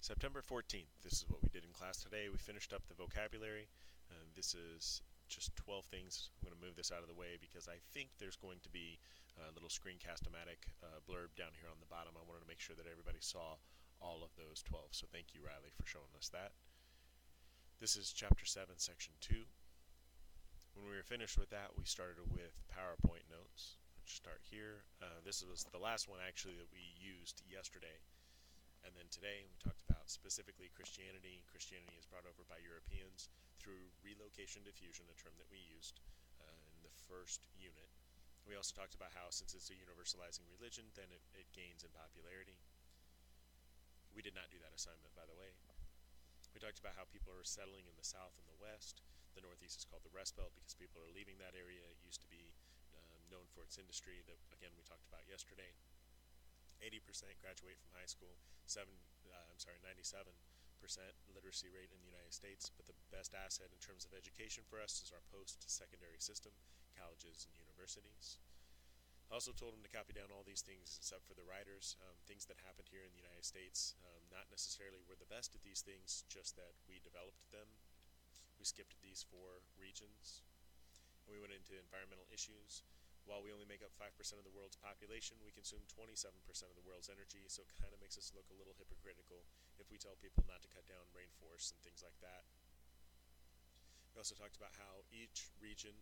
September 14th, this is what we did in class today. We finished up the vocabulary. This is just 12 things. I'm going to move this out of the way because I think there's going to be a little screencast-o-matic blurb down here on the bottom. I wanted to make sure that everybody saw all of those 12. So thank you, Riley, for showing us that. This is Chapter 7, Section 2. When we were finished with that, we started with PowerPoint notes. Let's start here. This was the last one, actually, that we used yesterday. And then today we talked about specifically Christianity. Christianity is brought over by Europeans through relocation diffusion, a term that we used in the first unit. We also talked about how since it's a universalizing religion, then it gains in popularity. We did not do that assignment, by the way. We talked about how people are settling in the south and the west. The northeast is called the Rust Belt because people are leaving that area. It used to be known for its industry that, again, we talked about yesterday. 80% graduate from high school, 97% literacy rate in the United States, but the best asset in terms of education for us is our post-secondary system, colleges and universities. I also told them to copy down all these things except for the writers, things that happened here in the United States. Not necessarily we're the best at these things, just that we developed them. We skipped these 4 regions. And we went into environmental issues. While we only make up 5% of the world's population, we consume 27% of the world's energy, so it kind of makes us look a little hypocritical if we tell people not to cut down rainforests and things like that. We also talked about how each region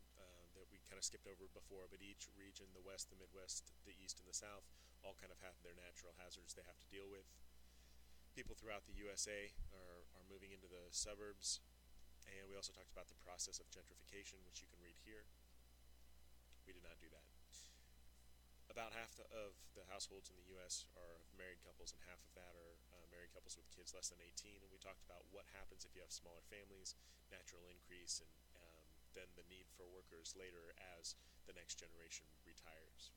that we kind of skipped over before, but each region, the West, the Midwest, the East, and the South, all kind of have their natural hazards they have to deal with. People throughout the USA are moving into the suburbs, and we also talked about the process of gentrification, which you can read here. We did not do that. About half of the households in the U.S. are married couples, and half of that are married couples with kids less than 18. And we talked about what happens if you have smaller families, natural increase, and then the need for workers later as the next generation retires.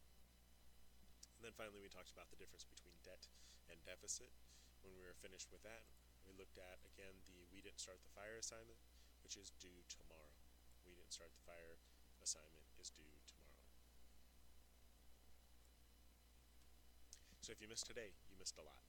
And then finally, we talked about the difference between debt and deficit. When we were finished with that, we looked at, again, the We Didn't Start the Fire assignment, which is due tomorrow. We Didn't Start the Fire assignment is due tomorrow. So if you missed today, you missed a lot.